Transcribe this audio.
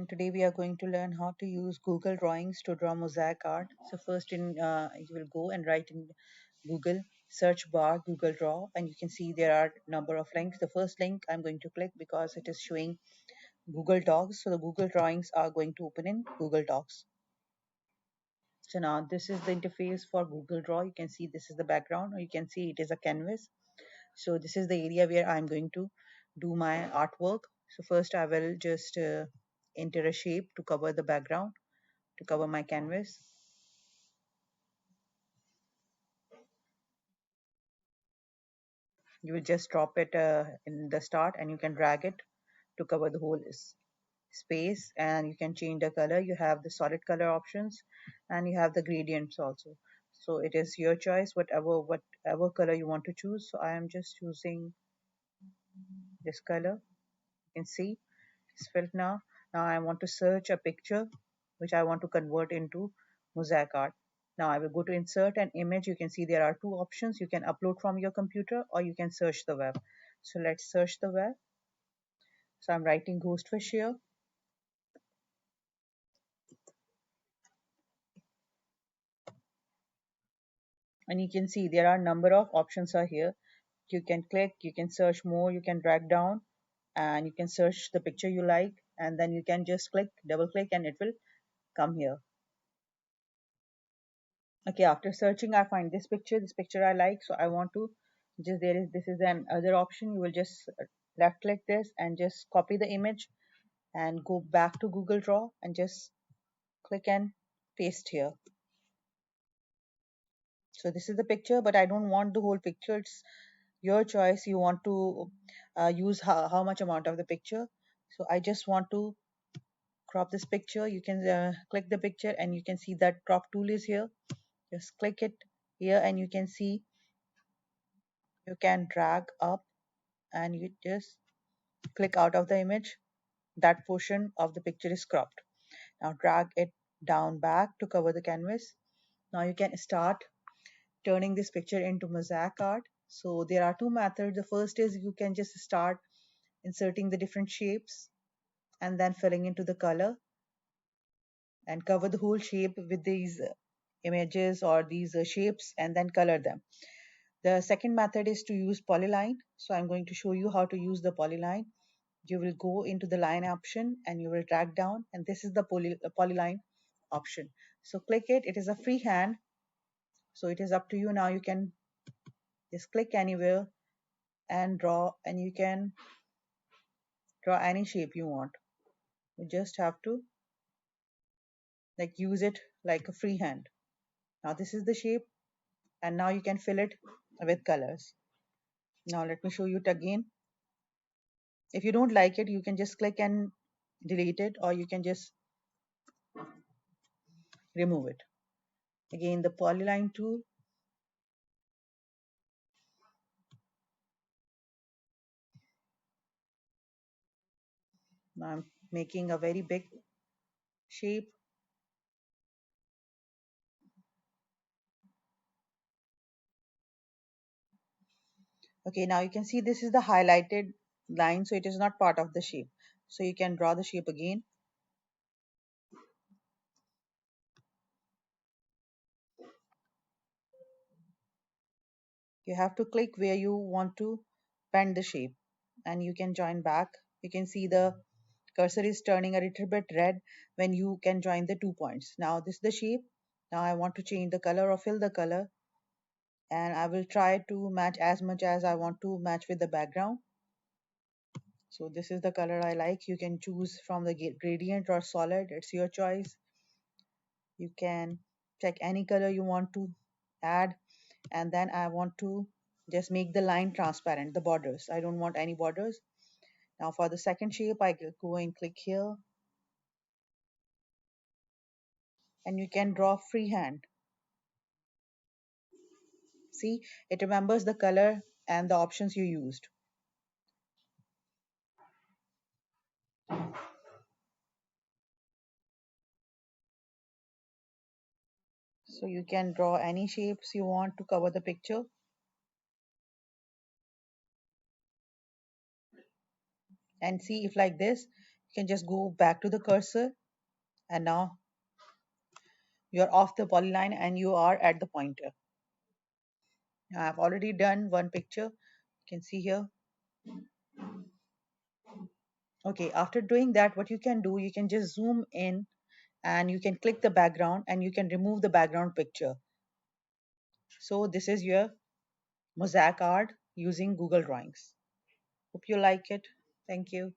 everyone. Today we are going to learn how to use Google Drawings to draw mosaic art. So first you will go and write in Google search bar Google Draw, and you can see there are number of links. The first link I'm going to click because it is showing Google Docs. So the Google Drawings are going to open in Google Docs. So now this is the interface for Google Draw. You can see this is the background, or you can see it is a canvas. So this is the area where I'm going to do my artwork. So first I will just enter a shape to cover the background, to cover my canvas. You will just drop it in the start, and you can drag it to cover the whole space, and you can change the color. You have the solid color options, and you have the gradients also. So it is your choice, whatever color you want to choose. So I am just choosing this color. You can see it's filled now. Now I want to search a picture which I want to convert into mosaic art. Now I will go to insert an image. You can see there are two options. You can upload from your computer, or you can search the web. So let's search the web. So I'm writing ghostfish here. And you can see there are number of options are here. You can click, you can search more, you can drag down, and you can search the picture you like, and then you can just click, double click, and it will come here. Okay, after searching I find this picture I like, so I want to just this is an other option. You will just left click this and just copy the image and go back to Google Draw and just click and paste here. So this is the picture, but I don't want the whole picture. It's your choice. You want to use how much amount of the picture. So I just want to crop this picture. You can click the picture, and you can see that crop tool is here. Just click it here, and you can see you can drag up, and you just click out of the image. That portion of the picture is cropped. Now drag it down back to cover the canvas. Now you can start turning this picture into mosaic art. So there are two methods. The first is you can just start inserting the different shapes and then filling into the color and cover the whole shape with these images or these shapes and then color them. The second method is to use polyline. So I'm going to show you how to use the polyline. You will go into the line option and you will drag down, and this is the polyline option. So click it. It is a freehand, so it is up to you. Now you can just click anywhere and draw, and you can draw any shape you want. You just have to like use it like a freehand. Now this is the shape, and now you can fill it with colors. Now let me show you it again. If you don't like it, you can just click and delete it, or you can just remove it. Again, the polyline tool. Now I'm making a very big shape. Okay, now you can see this is the highlighted line, so it is not part of the shape. So you can draw the shape again. You have to click where you want to bend the shape, and you can join back. You can see the cursor is turning a little bit red when you can join the 2 points. Now this is the shape. Now I want to change the color or fill the color, and I will try to match as much as I want to match with the background. So this is the color I like. You can choose from the gradient or solid. It's your choice. You can check any color you want to add, and then I want to just make the line transparent, the borders. I don't want any borders. Now for the second shape, I go and click here, and you can draw freehand. See, it remembers the color and the options you used. So you can draw any shapes you want to cover the picture. And see if like this, You can just go back to the cursor, and now you're off the polyline and you are at the pointer. Now I've already done one picture. You can see here. Okay, after doing that, what you can do, you can just zoom in and you can click the background and you can remove the background picture. So this is your mosaic art using Google Drawings. Hope you like it. Thank you.